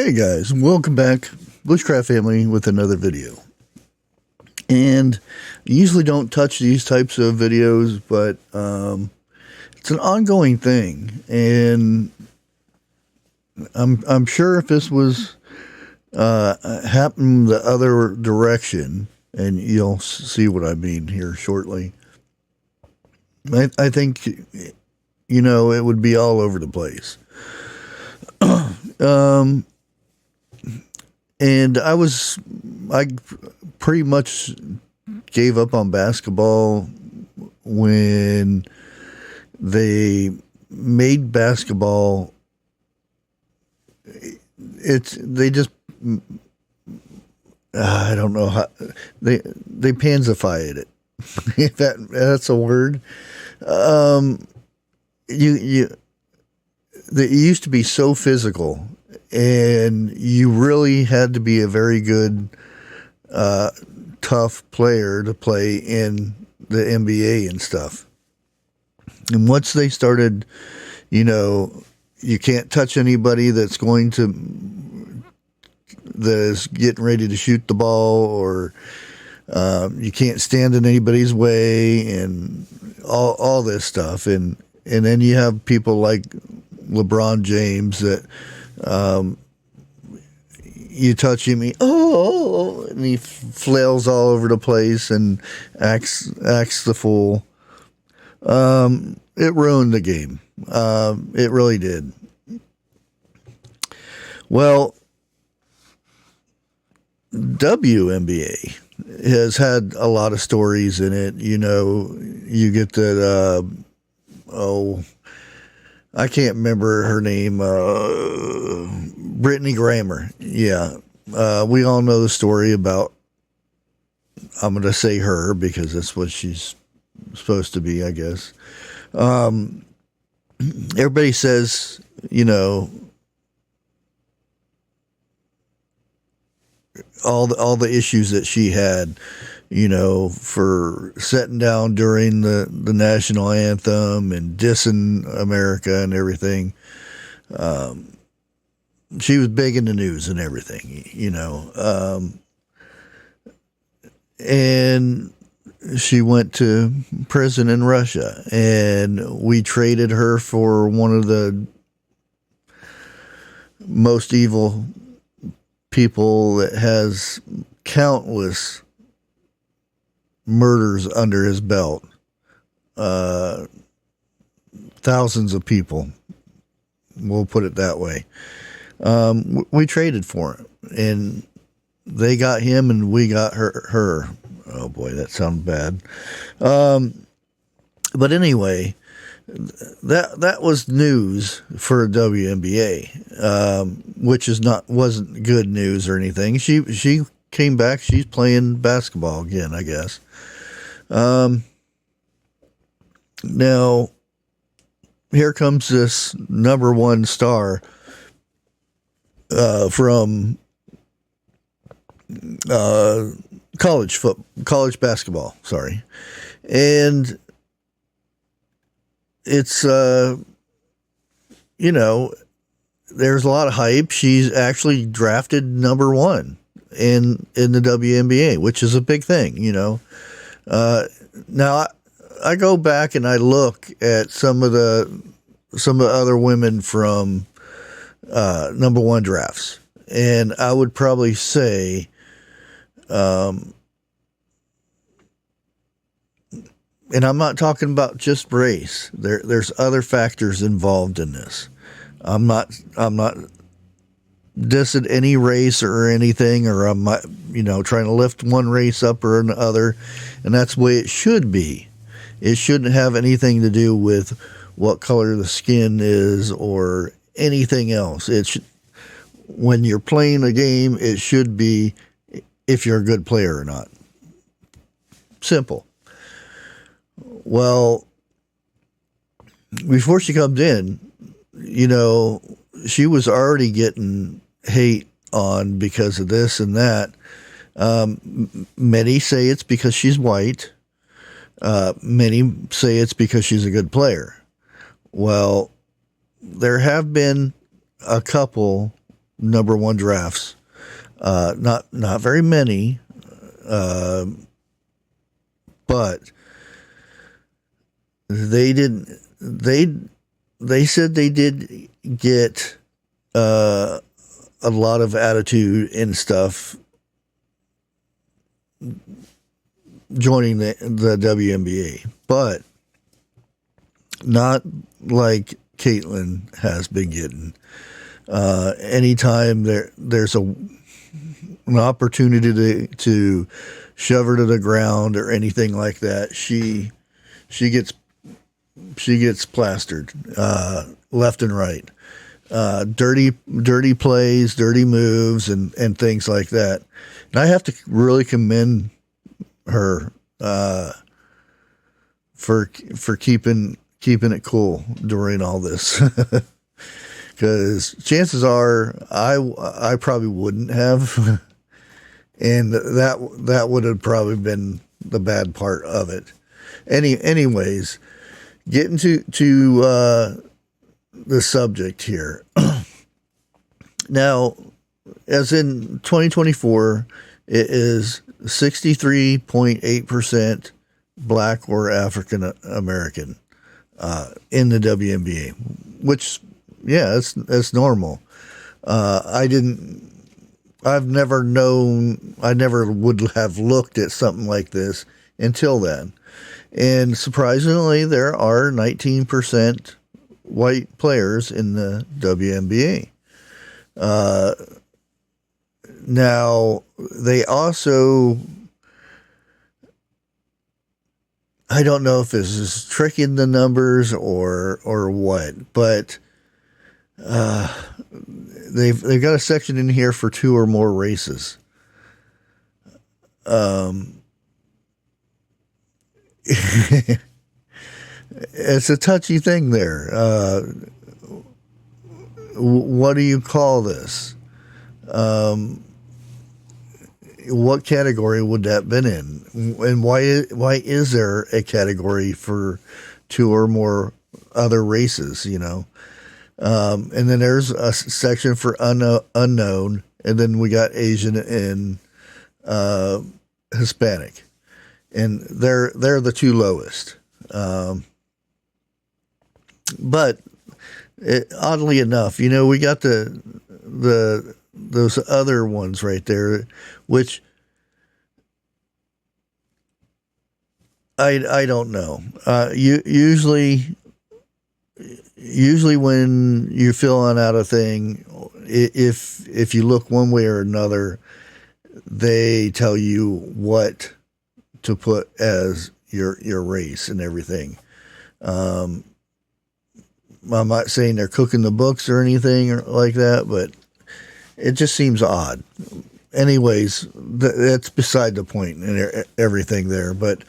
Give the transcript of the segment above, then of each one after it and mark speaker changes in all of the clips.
Speaker 1: Hey guys, welcome back, Bushcraft family, with another video. And I usually don't touch these types of videos, but it's an ongoing thing, and I'm sure if this was happening the other direction, and you'll see what I mean here shortly. I think it would be all over the place. And I pretty much gave up on basketball when they made basketball. They just, I don't know how, they pansified it. If that's a word. It used to be so physical, and you really had to be a very good, tough player to play in the NBA and stuff. And once they started, you can't touch anybody that is getting ready to shoot the ball, or you can't stand in anybody's way, and all this stuff. And then you have people like LeBron James that you touch him, and he flails all over the place and acts the fool. It ruined the game. It really did. Well, WNBA has had a lot of stories in it. You get that, I can't remember her name, Brittany Griner. Yeah. We all know the story about, I'm going to say her because that's what she's supposed to be, I guess. Everybody says, all the issues that she had, for sitting down during the national anthem and dissing America and everything. She was big in the news and everything, and she went to prison in Russia, and we traded her for one of the most evil people that has countless murders under his belt. Thousands of people. We'll put it that way. We traded for him, and they got him, and we got her. Oh boy, that sounds bad. But anyway, that was news for WNBA, which wasn't good news or anything. She came back. She's playing basketball again, I guess. Now, here comes this number one star from college basketball. Sorry, and it's there's a lot of hype. She's actually drafted number one in the WNBA, which is a big thing, Now I go back and I look at some of the other women from number one drafts, and I would probably say, and I'm not talking about just race. There's other factors involved in this. I'm not dissing any race or anything, or I'm not, trying to lift one race up or another, and that's the way it should be. It shouldn't have anything to do with what color the skin is or anything else. When you're playing a game, it should be if you're a good player or not. Simple. Well, before she comes in, she was already getting hate on because of this and that. Many say it's because she's white. Many say it's because she's a good player. Well, there have been a couple number one drafts. Not very many, but they didn't. They said they did get a lot of attitude and stuff joining the WNBA, but not like Caitlyn has been getting. Anytime there's an opportunity to shove her to the ground or anything like that, she gets plastered left and right. Dirty plays, dirty moves, and things like that. And I have to really commend her for keeping it cool during all this. Because chances are I probably wouldn't have, and that would have probably been the bad part of it. Anyways, getting to the subject here. Now, as in 2024, it is 63.8% Black or African American in the WNBA, which, yeah, that's normal. I never would have looked at something like this until then. And surprisingly, there are 19% white players in the WNBA. Now, they also, I don't know if this is tricking the numbers or what, but they've got a section in here for 2 or more races. It's a touchy thing there. What do you call this? What category would that have been in? And why is there a category for 2 or more other races, you know? And then there's a section for unknown, and then we got Asian and Hispanic. And they're the 2 lowest. But oddly enough, you know, we got those other ones right there, which I don't know. Usually when you're filling out a thing, if you look one way or another, they tell you what to put as your race and everything. I'm not saying they're cooking the books or anything like that, but it just seems odd. Anyways, that's beside the point and everything there. But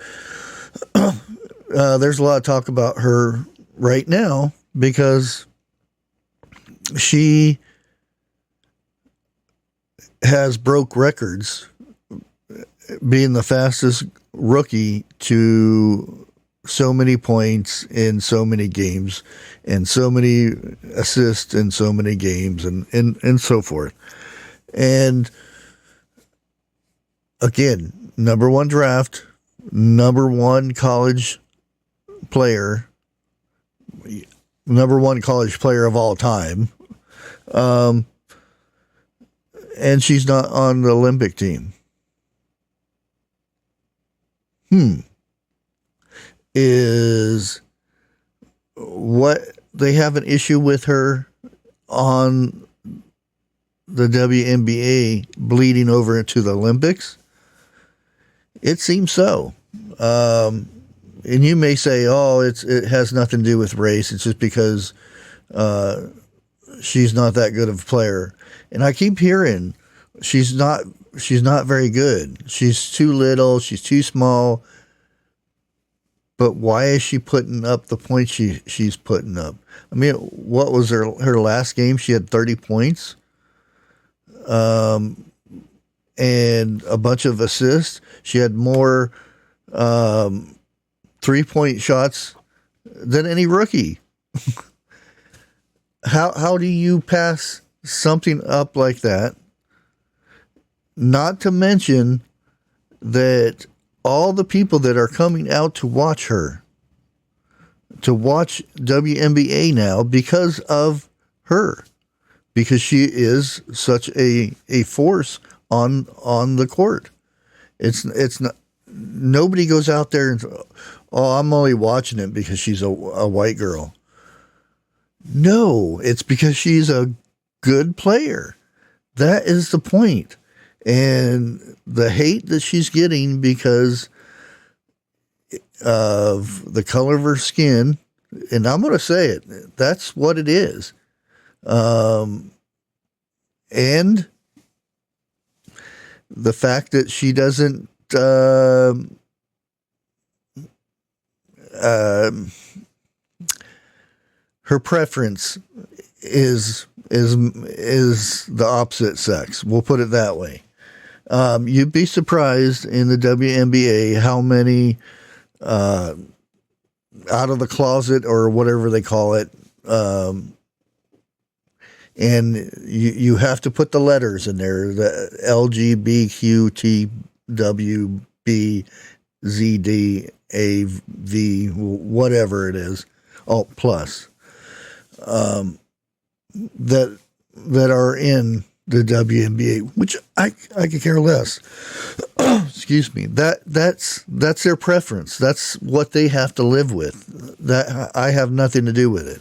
Speaker 1: there's a lot of talk about her right now because she has broke records being the fastest rookie to so many points in so many games and so many assists in so many games and so forth. And again, number one draft, number one college player, number one college player of all time. And she's not on the Olympic team. Is what they have an issue with her on the WNBA bleeding over into the Olympics? It seems so. And you may say, oh, it has nothing to do with race. It's just because she's not that good of a player. And I keep hearing she's not very good. She's too little. She's too small. But why is she putting up the points she's putting up? I mean, what was her last game? She had 30 points. And a bunch of assists. She had more 3-point shots than any rookie. How do you pass something up like that. Not to mention that all the people that are coming out to watch her, to watch WNBA now because of her, because she is such a force on the court. It's not, nobody goes out there and, oh, I'm only watching it because she's a white girl. No, it's because she's a good player. That is the point. And the hate that she's getting because of the color of her skin, and I'm going to say it, that's what it is. And the fact that she doesn't her preference is the opposite sex. We'll put it that way. You'd be surprised in the WNBA how many out of the closet or whatever they call it, and you have to put the letters in there, the LGBTQTWBZDAV, whatever it is, plus, that are in the WNBA, which I could care less. Excuse me. That's their preference. That's what they have to live with. That I have nothing to do with it.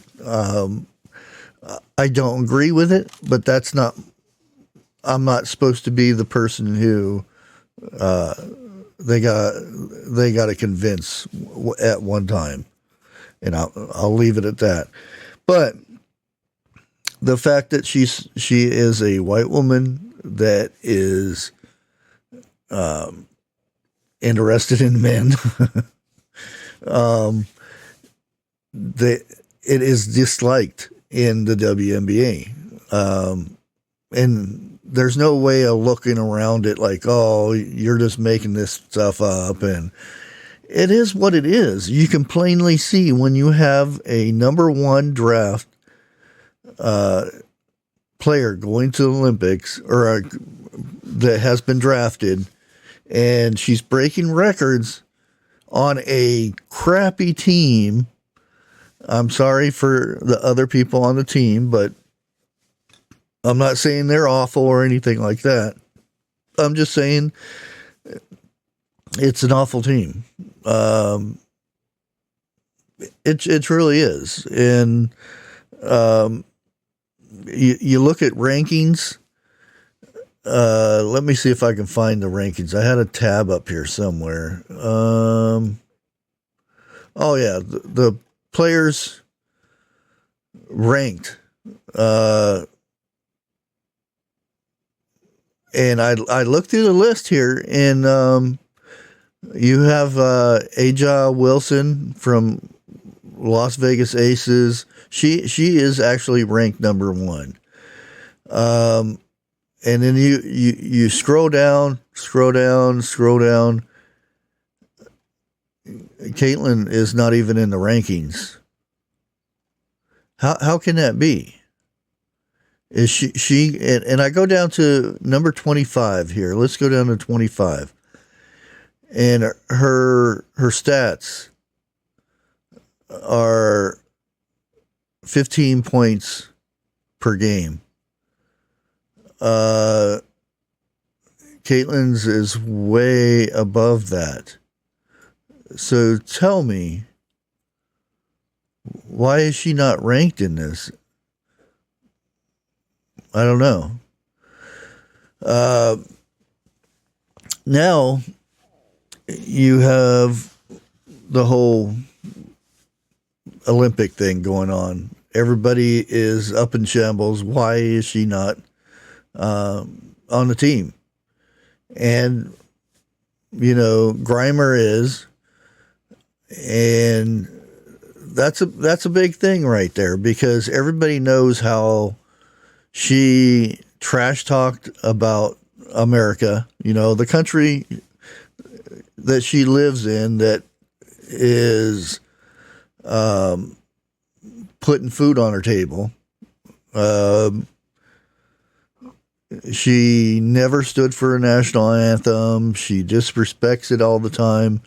Speaker 1: I don't agree with it, but that's not. I'm not supposed to be the person who they got to convince at one time, and I'll leave it at that. But the fact that she is a white woman that is interested in men, it is disliked in the WNBA, and there's no way of looking around it like, oh, you're just making this stuff up, and it is what it is. You can plainly see when you have a number one draft player going to the Olympics, or that has been drafted, and she's breaking records on a crappy team. I'm sorry for the other people on the team, but I'm not saying they're awful or anything like that. I'm just saying it's an awful team. It really is. And you look at rankings. Let me see if I can find the rankings. I had a tab up here somewhere. Oh yeah, the players ranked. And I looked through the list here, and you have Aja Wilson from Las Vegas Aces. She is actually ranked number one. And then you scroll down. Caitlin is not even in the rankings. How can that be? Is she and I go down to number 25 here. Let's go down to 25. And her stats are 15 points per game. Caitlin's is way above that. So tell me, why is she not ranked in this? I don't know. Now you have the whole Olympic thing going on. Everybody is up in shambles. Why is she not on the team? And, Grimer is, and that's a big thing right there, because everybody knows how she trash talked about America, the country that she lives in, that is putting food on her table. She never stood for a national anthem. She disrespects it all the time.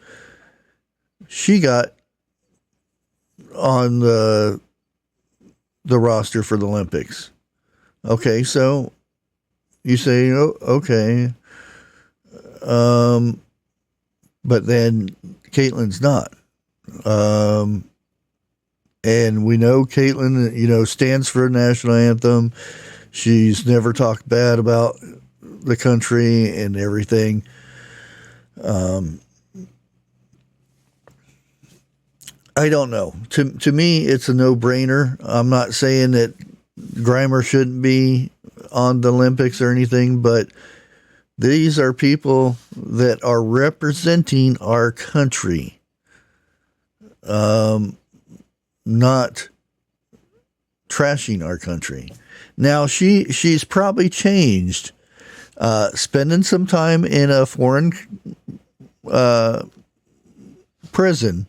Speaker 1: She got on the roster for the Olympics. Okay, so you say, oh, okay. But then Caitlin's not. And we know Caitlin, stands for a national anthem. She's never talked bad about the country and everything. I don't know. To me, it's a no-brainer. I'm not saying that Grimer shouldn't be on the Olympics or anything, but these are people that are representing our country, not trashing our country. Now, she's probably changed. Spending some time in a foreign prison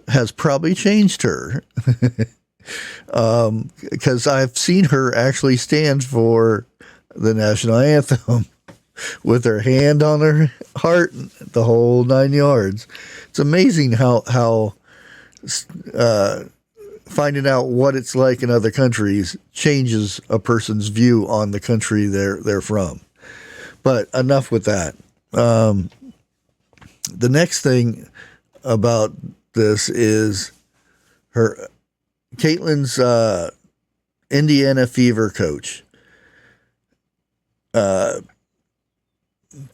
Speaker 1: has probably changed her. Because I've seen her actually stand for the national anthem with her hand on her heart, the whole 9 yards. It's amazing how finding out what it's like in other countries changes a person's view on the country they're from. But enough with that. The next thing about this is Caitlin's Indiana Fever coach.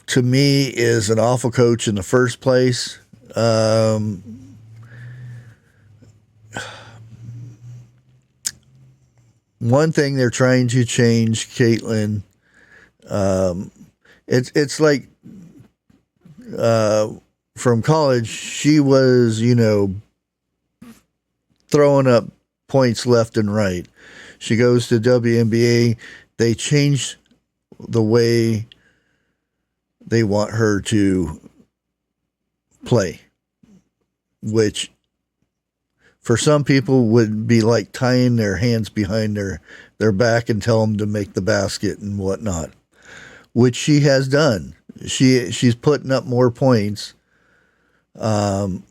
Speaker 1: To me, is an awful coach in the first place. One thing they're trying to change Caitlin. It's like from college, she was, throwing up points left and right. She goes to WNBA. They changed the way they want her to play, which for some people would be like tying their hands behind their back and tell them to make the basket and whatnot, which she has done. She's putting up more points. But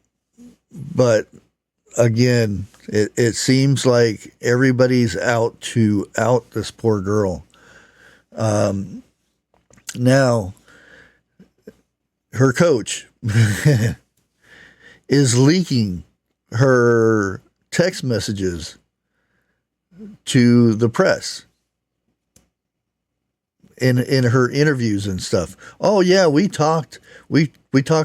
Speaker 1: again, it seems like everybody's out to out this poor girl. Now, her coach is leaking her text messages to the press in her interviews and stuff. Oh yeah, we talked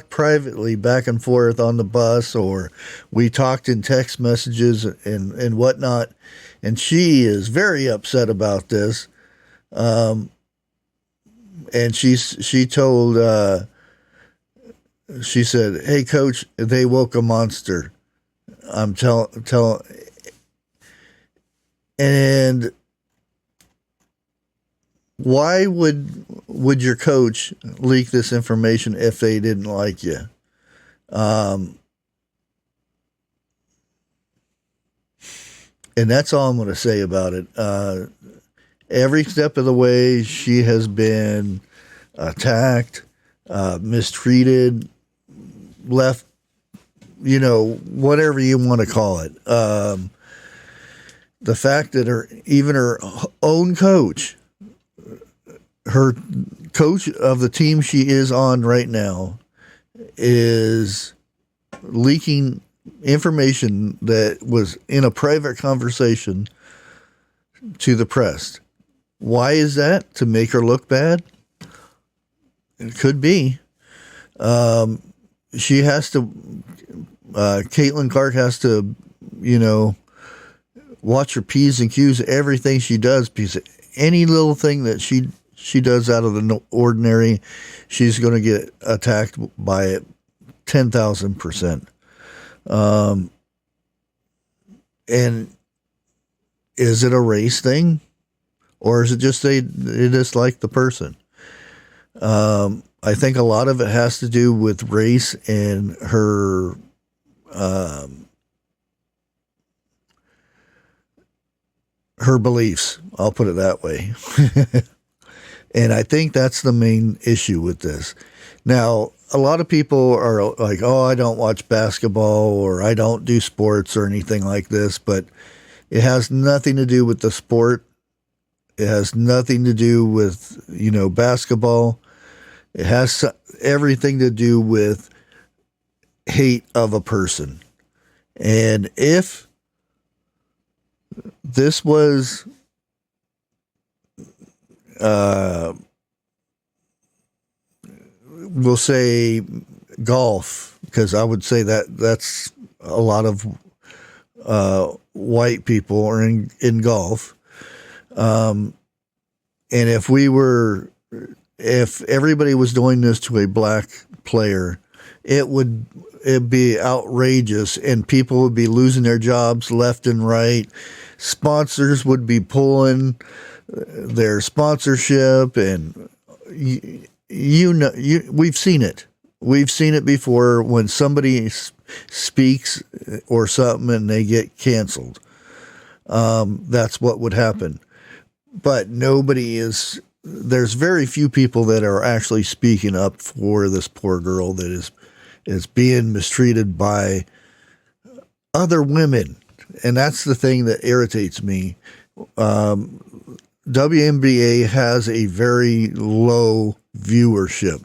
Speaker 1: privately back and forth on the bus, or we talked in text messages and whatnot. And she is very upset about this. And she told, she said, "Hey coach, they woke a monster. I'm telling." And why would your coach leak this information if they didn't like you? And that's all I'm going to say about it. Every step of the way, she has been attacked, mistreated, left, whatever you want to call it. The fact that even her own coach, her coach of the team she is on right now, is leaking information that was in a private conversation to the press. Why is that? To make her look bad? It could be. She has to, Caitlin Clark has to, watch her P's and Q's, everything she does, because any little thing that she does out of the ordinary, she's going to get attacked by it 10,000%. And is it a race thing, or is it just they dislike the person? I think a lot of it has to do with race and her beliefs. I'll put it that way. And I think that's the main issue with this. Now, a lot of people are like, oh, I don't watch basketball or I don't do sports or anything like this, but it has nothing to do with the sport. It has nothing to do with, basketball. It has everything to do with hate of a person. And if this was we'll say golf, because I would say that's a lot of white people are in golf. And if everybody was doing this to a black player, it'd be outrageous, and people would be losing their jobs left and right. Sponsors would be pulling their sponsorship, and we've seen it. We've seen it before when somebody speaks or something and they get canceled. That's what would happen. But there's very few people that are actually speaking up for this poor girl that is being mistreated by other women. And that's the thing that irritates me. WNBA has a very low viewership.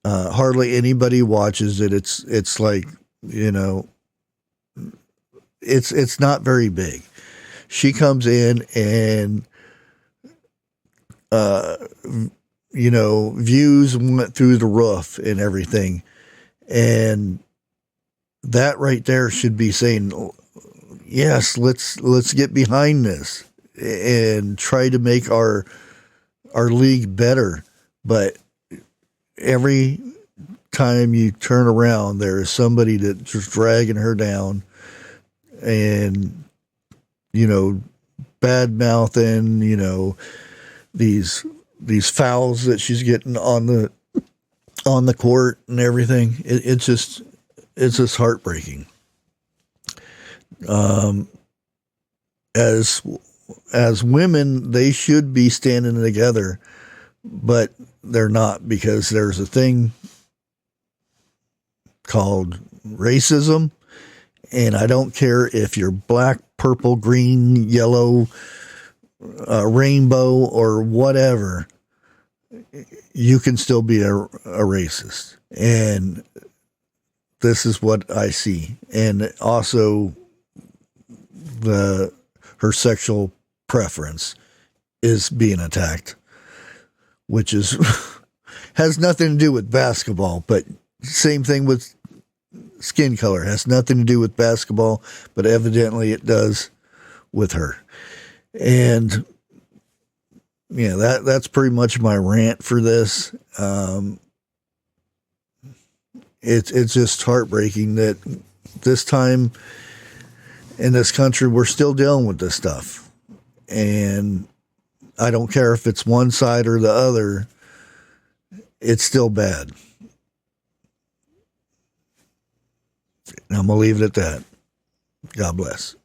Speaker 1: Hardly anybody watches it. It's like, it's not very big. She comes in and views went through the roof and everything. And that right there should be saying, yes, let's get behind this and try to make our league better. But every time you turn around, there is somebody that's just dragging her down and, bad mouthing, these fouls that she's getting on the court and everything. It's just heartbreaking. As women, they should be standing together, but they're not, because there's a thing called racism, and I don't care if you're black, purple, green, yellow, rainbow, or whatever, you can still be a racist. And this is what I see. And also her sexual preference is being attacked, which has nothing to do with basketball, but same thing with skin color. It has nothing to do with basketball, but evidently it does with her. And that's pretty much my rant for this. It's just heartbreaking that this time in this country we're still dealing with this stuff. And I don't care if it's one side or the other, it's still bad. And I'm going to leave it at that. God bless.